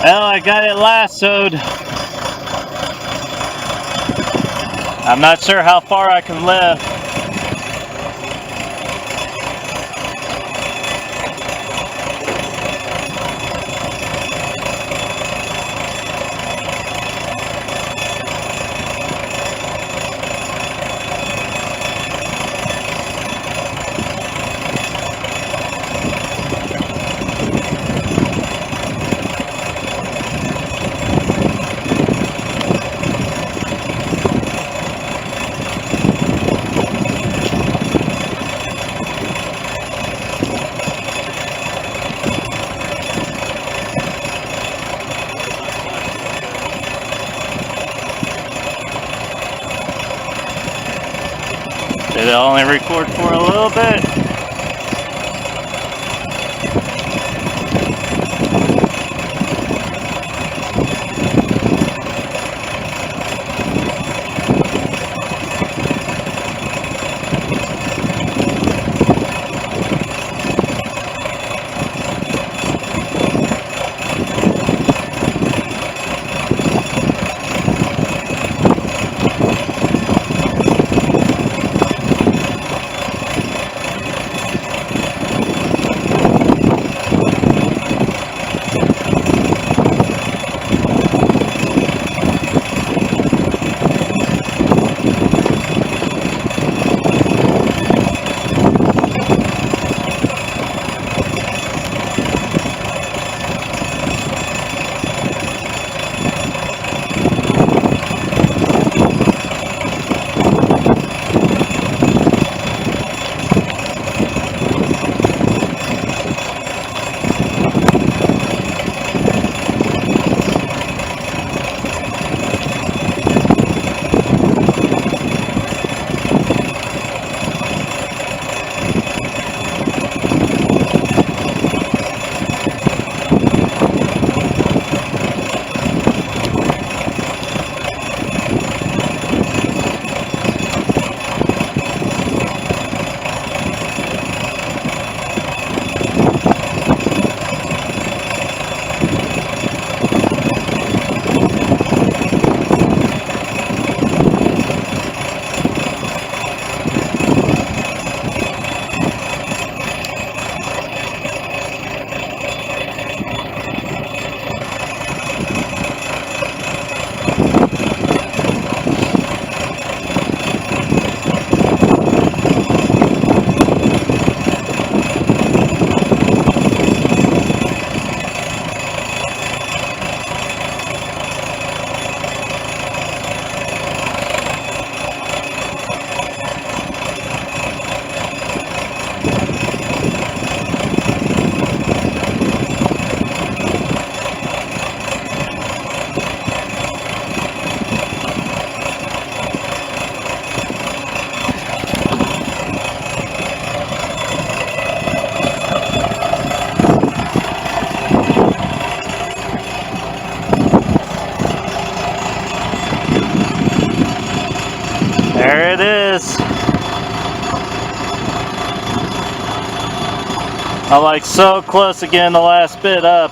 Well, I got it lassoed. I'm not sure how far I can lift. Did it only record for a little bit? There it is. I'm like so close to getting the last bit up,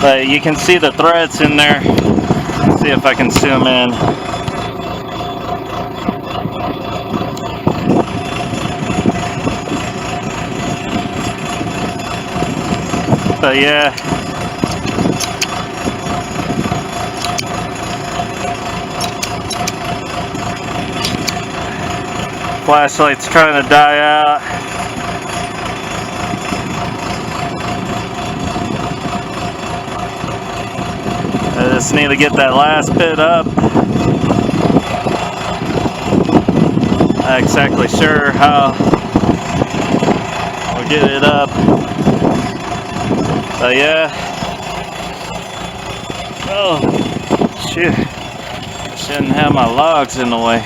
but you can see the threads in there. Let's see if I can zoom in. But yeah. Flashlight's trying to die out. I just need to get that last bit up. Not exactly sure how we'll get it up. But yeah. Oh, shoot. I shouldn't have my logs in the way.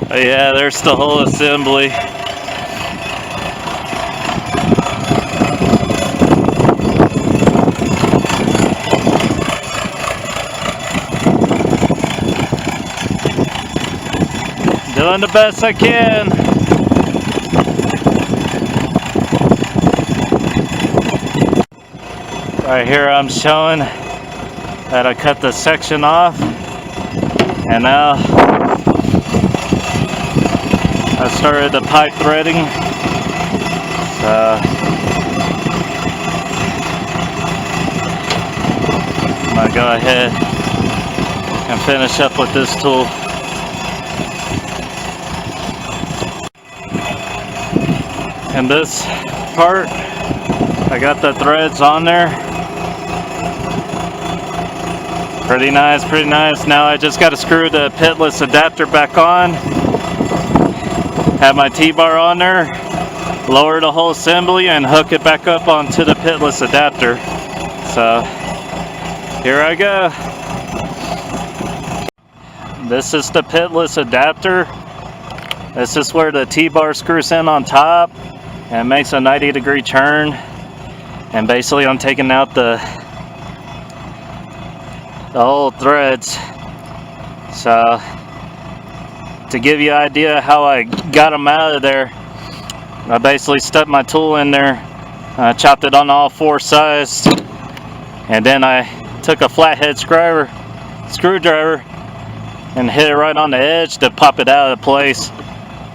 But yeah, there's the whole assembly. Doing the best I can. Right here I'm showing that I cut the section off, and now I started the pipe threading. So I'm gonna go ahead and finish up with this tool. And this part, I got the threads on there. Pretty nice, pretty nice. Now I just got to screw the pitless adapter back on. Have my T-bar on there, lower the whole assembly and hook it back up onto the pitless adapter. So here I go. This is the pitless adapter. This is where the T-bar screws in on top and makes a 90-degree turn. And basically I'm taking out the old threads. So to give you an idea how I got them out of there, I basically stuck my tool in there, chopped it on all four sides, and then I took a flathead screwdriver and hit it right on the edge to pop it out of place.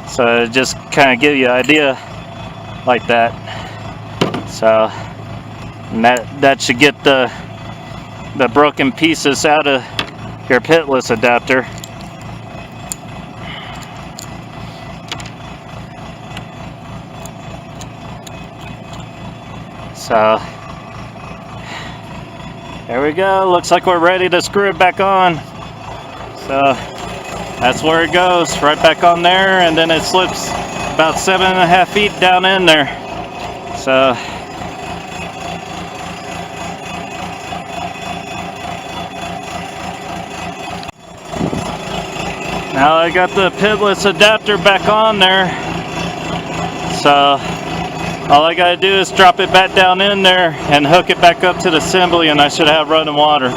So just kind of give you an idea like that. So and that should get the broken pieces out of your pitless adapter. So there we go. Looks like we're ready to screw it back on. So that's where it goes, right back on there, and then it slips about 7.5 feet down in there. So now I got the pitless adapter back on there. So all I gotta do is drop it back down in there and hook it back up to the assembly, and I should have running water.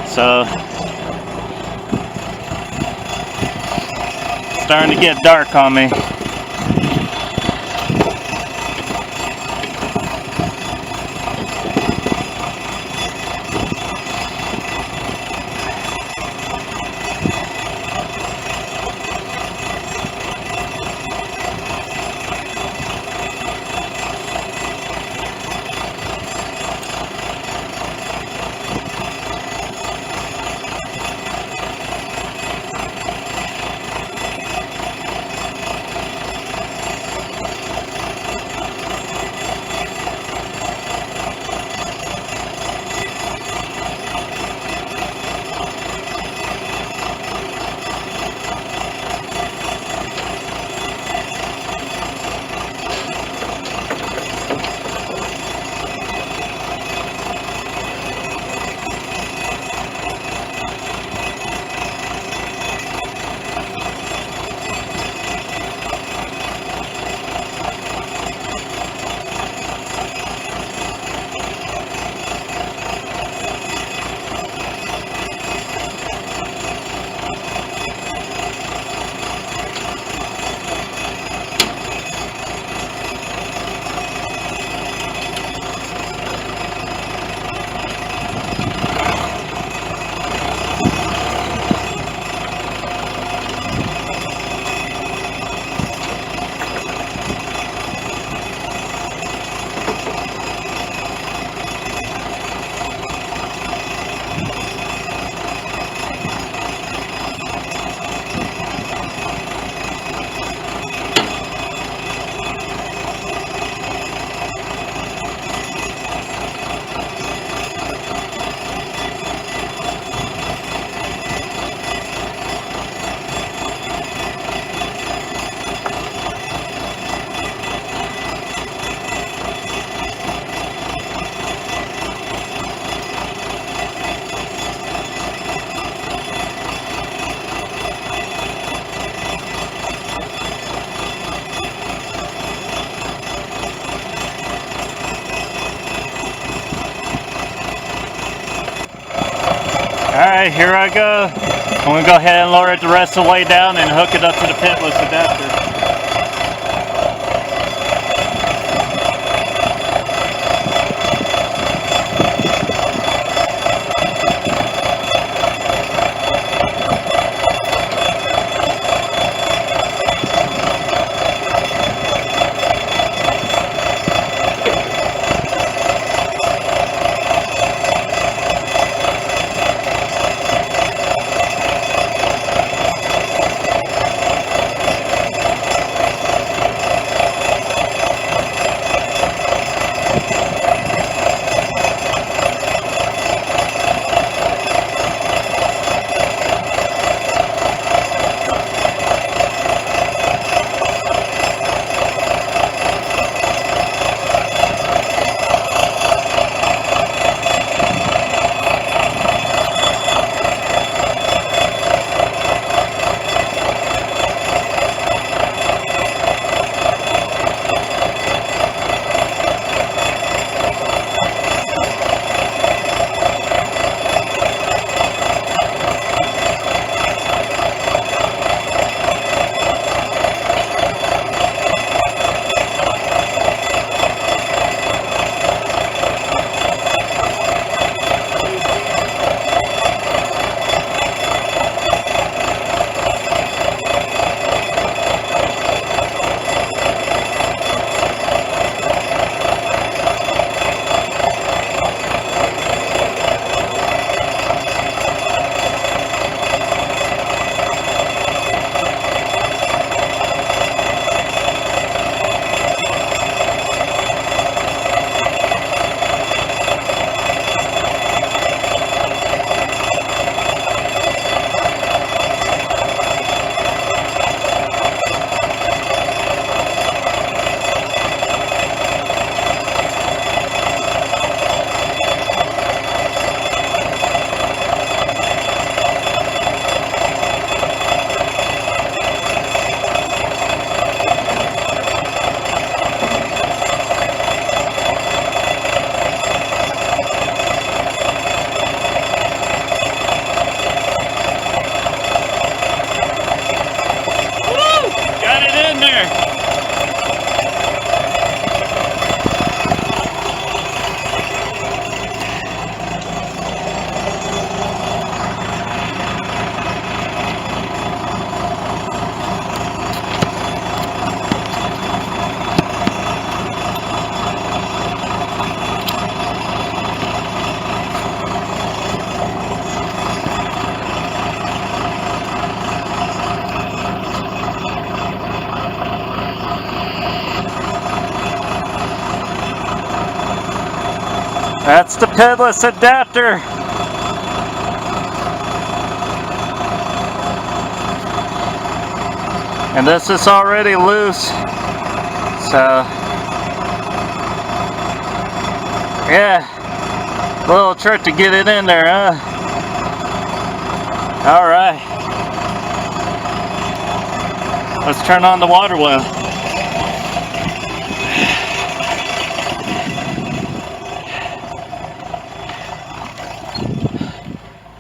So it's starting to get dark on me. Alright, here I go. I'm going to go ahead and lower it the rest of the way down and hook it up to the pitless adapter. That's the Pitless Adapter. And this is already loose. So, yeah, little trick to get it in there, huh? All right. Let's turn on the water well.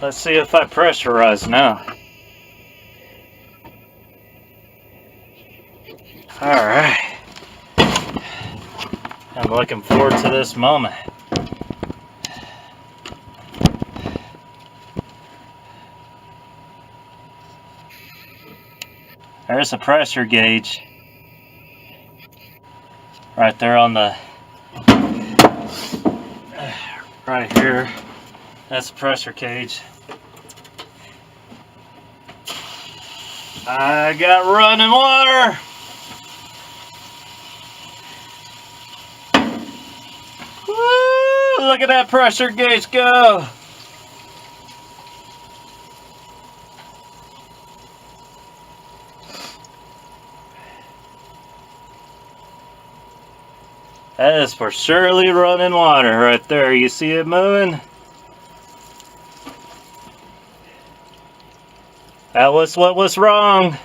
Let's see if I pressurize now. All right. I'm looking forward to this moment. There's a pressure gauge right there on the right here. That's the pressure gauge. I got running water. Woo! Look at that pressure gauge go. That is for surely running water right there. You see it moving? That was what was wrong.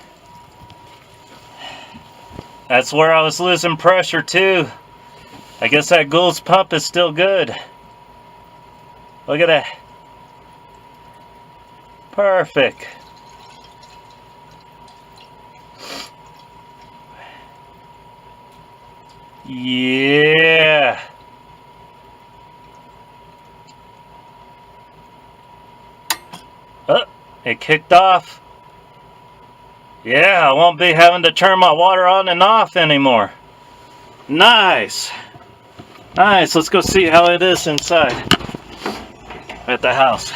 That's where I was losing pressure too. I guess that Gould's pump is still good. Look at that. Perfect. Yeah. Oh, it kicked off. Yeah, I won't be having to turn my water on and off anymore. Nice. Nice, let's go see how it is inside at the house.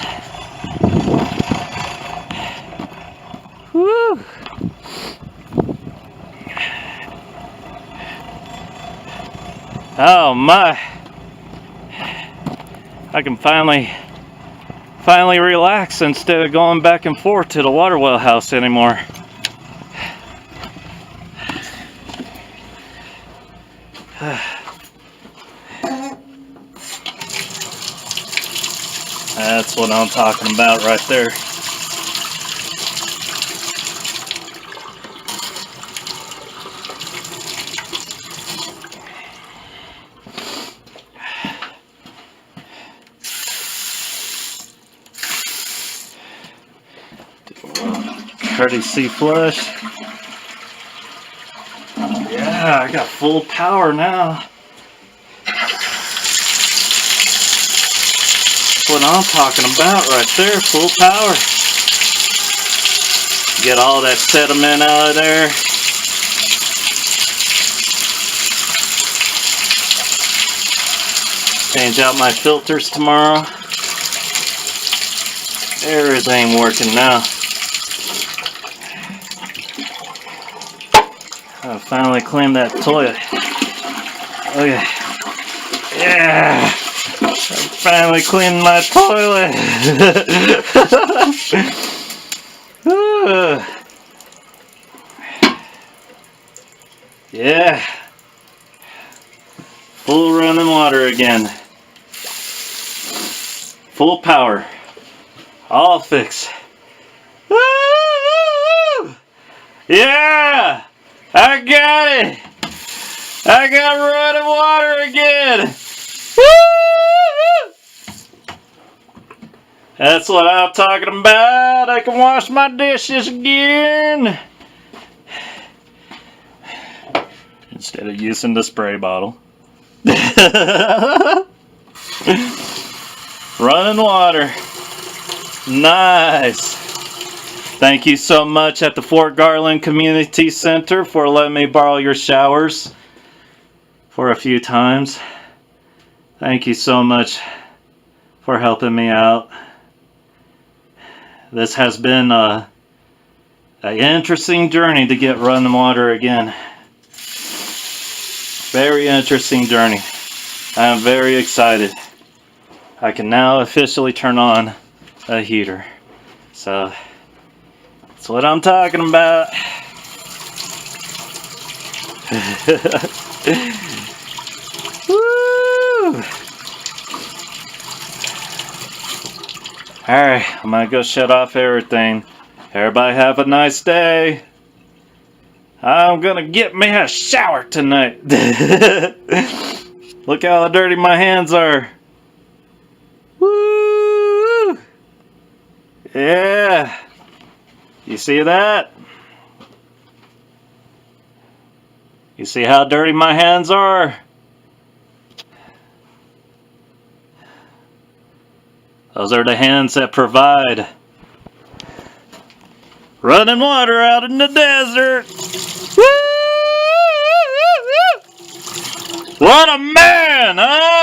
Woo. Oh my. I can finally relax instead of going back and forth to the water well house anymore. That's what I'm talking about right there. Courtesy flush. Yeah, I got full power now. That's what I'm talking about right there, full power. Get all that sediment out of there. Change out my filters tomorrow. Everything working now. I finally cleaned that toilet. Okay. Yeah! I finally cleaned my toilet! Yeah! Full running water again. Full power. All fixed. Woo! Yeah! I got it! I got running water again! Woo! That's what I'm talking about. I can wash my dishes again. Instead of using the spray bottle. Running water. Nice. Thank you so much at the Fort Garland Community Center for letting me borrow your showers for a few times. Thank you so much for helping me out. This has been an interesting journey to get running water again. Very interesting journey. I am very excited. I can now officially turn on a heater. So that's what I'm talking about. Woo! Alright, I'm gonna go shut off everything. Everybody have a nice day. I'm gonna get me a shower tonight. Look how dirty my hands are. Woo! Yeah. You see that? You see how dirty my hands are? Those are the hands that provide running water out in the desert. Woo! What a man, huh?